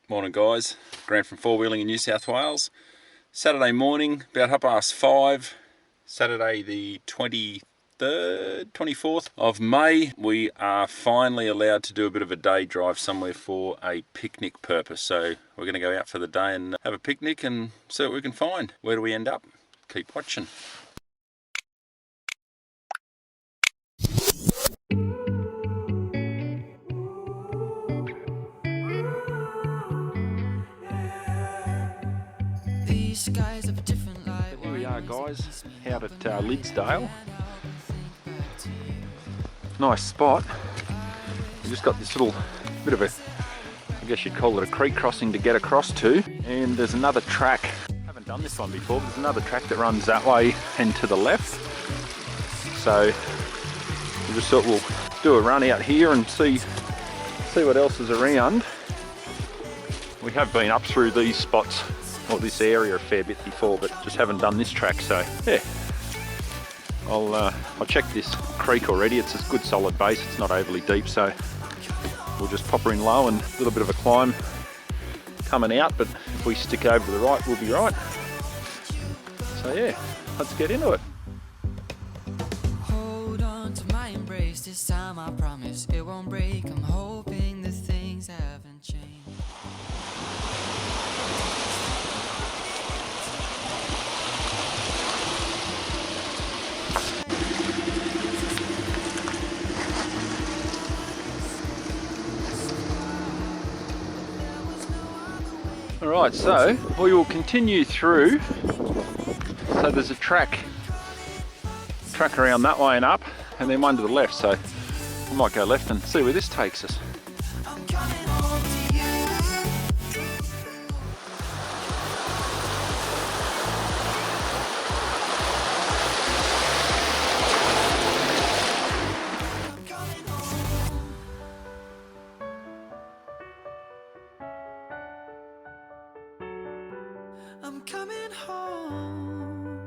Morning guys, Grant from Four Wheeling in New South Wales. Saturday morning, about 5:30, Saturday the 24th of May. We are finally allowed to do a bit of a day drive somewhere for a picnic purpose. So we're going to go out for the day and have a picnic and see what we can find. Where do we end up? Keep watching. Here we are guys, out at Lidsdale. Nice spot. We just got this little bit of a, I guess you'd call it a creek crossing to get across to, and there's another track. I haven't done this one before, but there's another track that runs that way and to the left. So we just thought we'll do a run out here and see what else is around. We have been up through these spots or this area a fair bit before, but just haven't done this track. So yeah, I'll check this creek already. It's a good solid base. It's not overly deep, so we'll just pop her in low and a little bit of a climb coming out. But if we stick over to the right, we'll be right. So yeah, let's get into it. Hold on to my embrace this time. I promise it won't break. I'm hoping that things haven't changed. Alright, so we will continue through. So there's a track around that way and up, and then one to the left, so we might go left and see where this takes us. I'm coming home.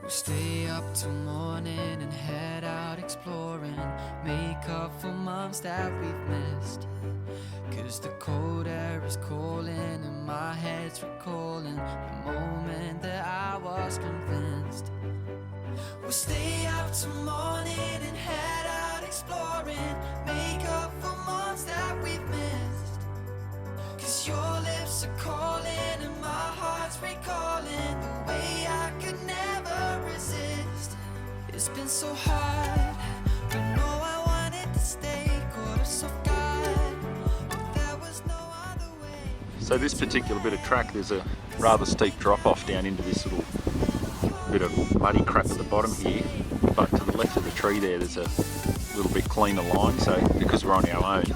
We'll stay up till morning and head out exploring. Make up for months that we've missed. 'Cause the cold air is calling and my head's recalling the moment that I was convinced. We'll stay up till morning and head out exploring. Make up for months that we've missed. 'Cause your lips are calling and my heart's recalling the way I could never resist. It's been so hard, but no, I wanted to stay. Caught us off guard, but there was no other way. So this particular bit of track, there's a rather steep drop off down into this little bit of muddy crap at the bottom here, but to the left of the tree there's a little bit cleaner line. So because we're on our own,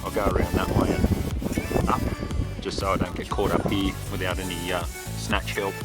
I'll go around that way and up, just so I don't get caught up here without any snatch help.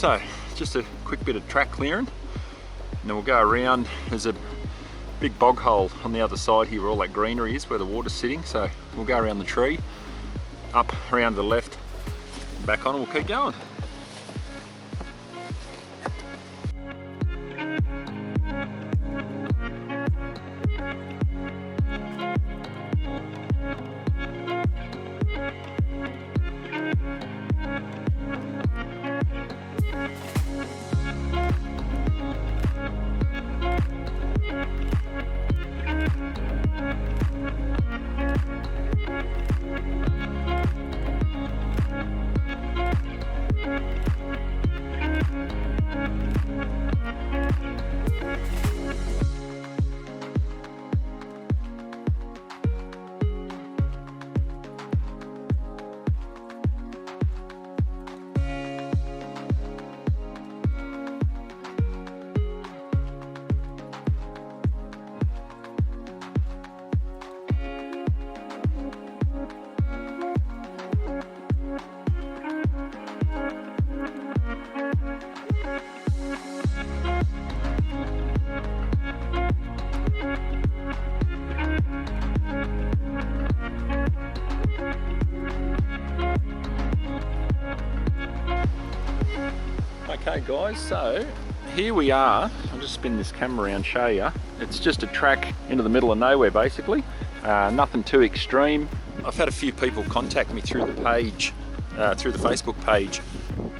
So just a quick bit of track clearing, and then we'll go around. There's a big bog hole on the other side here where all that greenery is, where the water's sitting, so we'll go around the tree, up around the left, back on, and we'll keep going. Okay guys, so here we are. I'll just spin this camera around, show you. It's just a track into the middle of nowhere basically. Nothing too extreme. I've had a few people contact me through the page, through the Facebook page,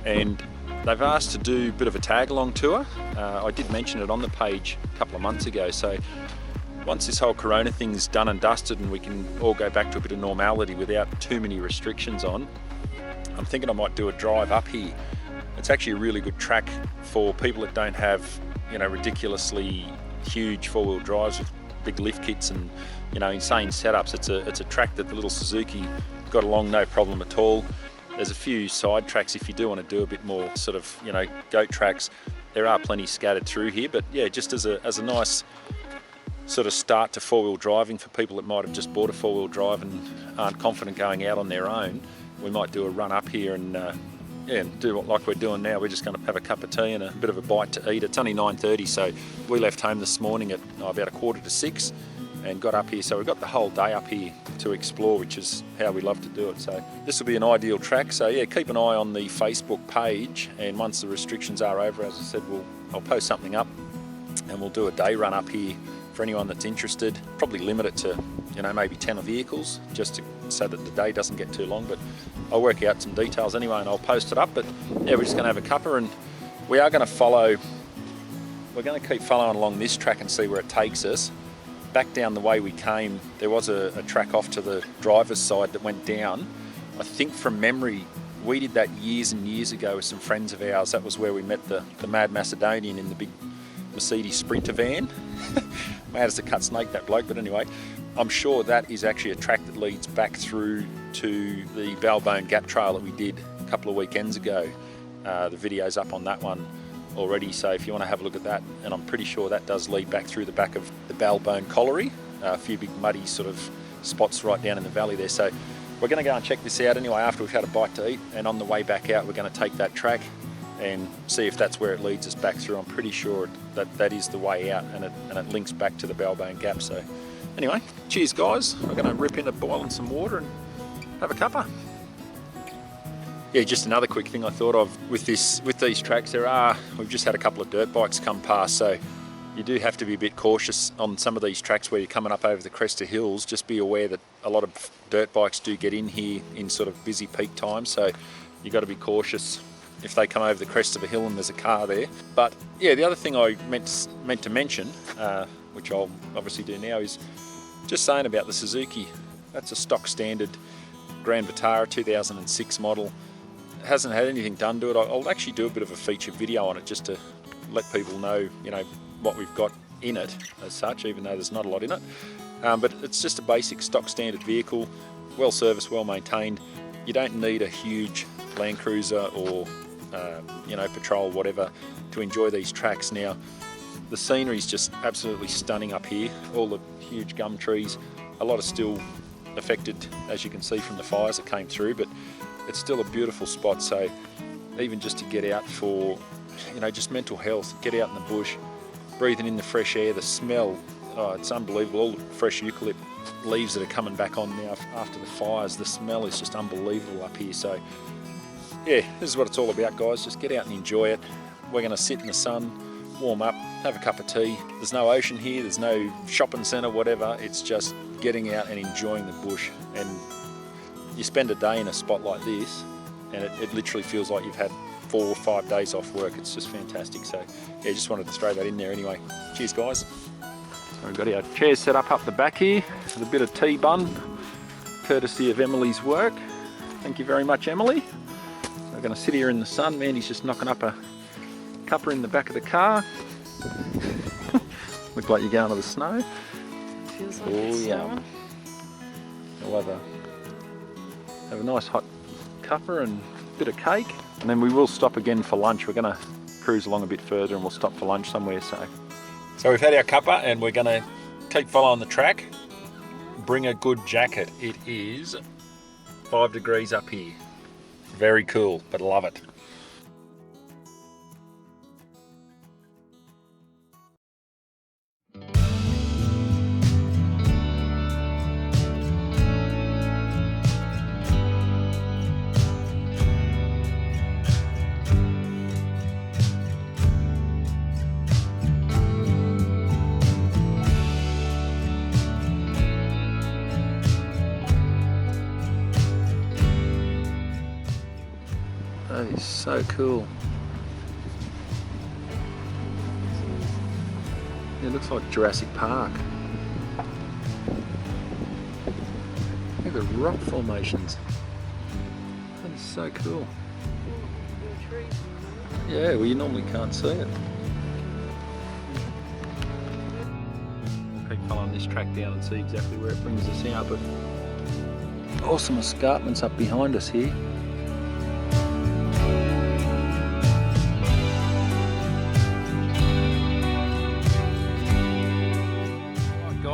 and they've asked to do a bit of a tag along tour. I did mention it on the page a couple of months ago, so once this whole corona thing's done and dusted and we can all go back to a bit of normality without too many restrictions on, I'm thinking I might do a drive up here. It's actually a really good track for people that don't have, you know, ridiculously huge four-wheel drives with big lift kits and, you know, insane setups. It's a track that the little Suzuki got along no problem at all. There's a few side tracks if you do want to do a bit more sort of, you know, goat tracks. There are plenty scattered through here, but yeah, just as a nice sort of start to four-wheel driving for people that might have just bought a four-wheel drive and aren't confident going out on their own, we might do a run up here and yeah, do what like we're doing now. We're just going to have a cup of tea and a bit of a bite to eat. It's only 9:30, so we left home this morning at about 5:45 and got up here. So we've got the whole day up here to explore, which is how we love to do it. So this will be an ideal track. So yeah, keep an eye on the Facebook page, and once the restrictions are over, as I said, I'll post something up and we'll do a day run up here for anyone that's interested. Probably limit it to, you know, maybe 10 vehicles, just so that the day doesn't get too long, but I'll work out some details anyway and I'll post it up. But yeah, we're just going to have a cuppa, and we are going to keep following along this track and see where it takes us. Back down the way we came, there was a track off to the driver's side that went down. I think from memory, we did that years and years ago with some friends of ours. That was where we met the Mad Macedonian in the big Mercedes Sprinter van. Mad as a cut snake, that bloke, but anyway, I'm sure that is actually a track that leads back through to the Baal Bone Gap Trail that we did a couple of weekends ago. The video's up on that one already, so if you want to have a look at that, and I'm pretty sure that does lead back through the back of the Baal Bone Colliery, a few big muddy sort of spots right down in the valley there. So we're going to go and check this out anyway after we've had a bite to eat, and on the way back out we're going to take that track and see if that's where it leads us back through. I'm pretty sure that is the way out, and it links back to the Baal Bone Gap. So anyway, cheers guys. We're going to rip into boiling some water and have a cuppa. Yeah, just another quick thing I thought of with these tracks. We've just had a couple of dirt bikes come past, so you do have to be a bit cautious on some of these tracks where you're coming up over the crest of hills. Just be aware that a lot of dirt bikes do get in here in sort of busy peak times, so you've got to be cautious if they come over the crest of a hill and there's a car there. But yeah, the other thing I meant to mention, which I'll obviously do now, is just saying about the Suzuki. That's a stock standard Grand Vitara 2006 model. It hasn't had anything done to it. I'll actually do a bit of a feature video on it just to let people know, you know, what we've got in it as such, even though there's not a lot in it. But it's just a basic stock standard vehicle, well serviced, well maintained. You don't need a huge Land Cruiser or you know, patrol, whatever, to enjoy these tracks. Now, the scenery is just absolutely stunning up here. All the huge gum trees, a lot are still affected, as you can see from the fires that came through, but it's still a beautiful spot. So even just to get out for, you know, just mental health, get out in the bush, breathing in the fresh air, the smell, oh, it's unbelievable. All the fresh eucalypt leaves that are coming back on now after the fires, the smell is just unbelievable up here. So yeah, this is what it's all about, guys. Just get out and enjoy it. We're going to sit in the sun, warm up, have a cup of tea. There's no ocean here, there's no shopping centre, whatever. It's just getting out and enjoying the bush. And you spend a day in a spot like this and it literally feels like you've had 4 or 5 days off work. It's just fantastic. So yeah, just wanted to throw that in there anyway. Cheers, guys. We've got our chairs set up the back here with a bit of tea bun, courtesy of Emily's work. Thank you very much, Emily. We're going to sit here in the sun. Mandy's just knocking up a cuppa in the back of the car. Look like you're going to the snow. Feels like it's snowing. We'll have a nice hot cuppa and a bit of cake, and then we will stop again for lunch. We're going to cruise along a bit further and we'll stop for lunch somewhere. So we've had our cuppa and we're going to keep following the track. Bring a good jacket. It is 5 degrees up here. Very cool, but love it. That is so cool. It looks like Jurassic Park. Look at the rock formations. That is so cool. Yeah, well, you normally can't see it. We'll keep following this track down and see exactly where it brings us out, but awesome escarpments up behind us here.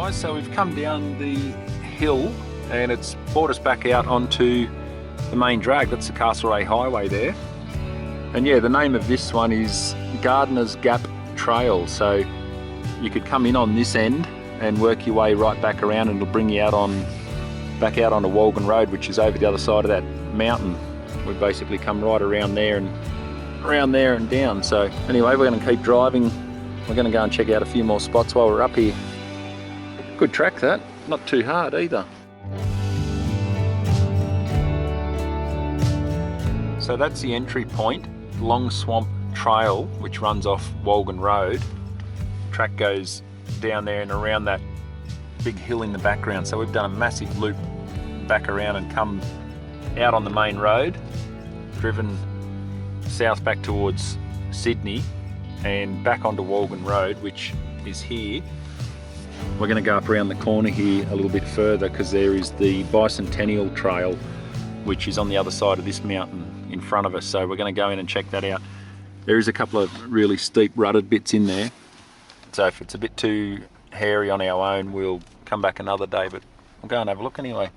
So we've come down the hill and it's brought us back out onto the main drag. That's the Castlereagh Highway there. And yeah, the name of this one is Gardner's Gap Trail. So you could come in on this end and work your way right back around and it'll bring you out back out onto Walgan Road, which is over the other side of that mountain. We've basically come right around there and down. So anyway, we're going to keep driving. We're going to go and check out a few more spots while we're up here. Good track that, not too hard either. So that's the entry point, Long Swamp Trail, which runs off Walgan Road. Track goes down there and around that big hill in the background. So we've done a massive loop back around and come out on the main road, driven south back towards Sydney and back onto Walgan Road, which is here. We're going to go up around the corner here a little bit further because there is the Bicentennial Trail, which is on the other side of this mountain in front of us. So we're going to go in and check that out. There is a couple of really steep rutted bits in there. So if it's a bit too hairy on our own, we'll come back another day, but we'll go and have a look anyway.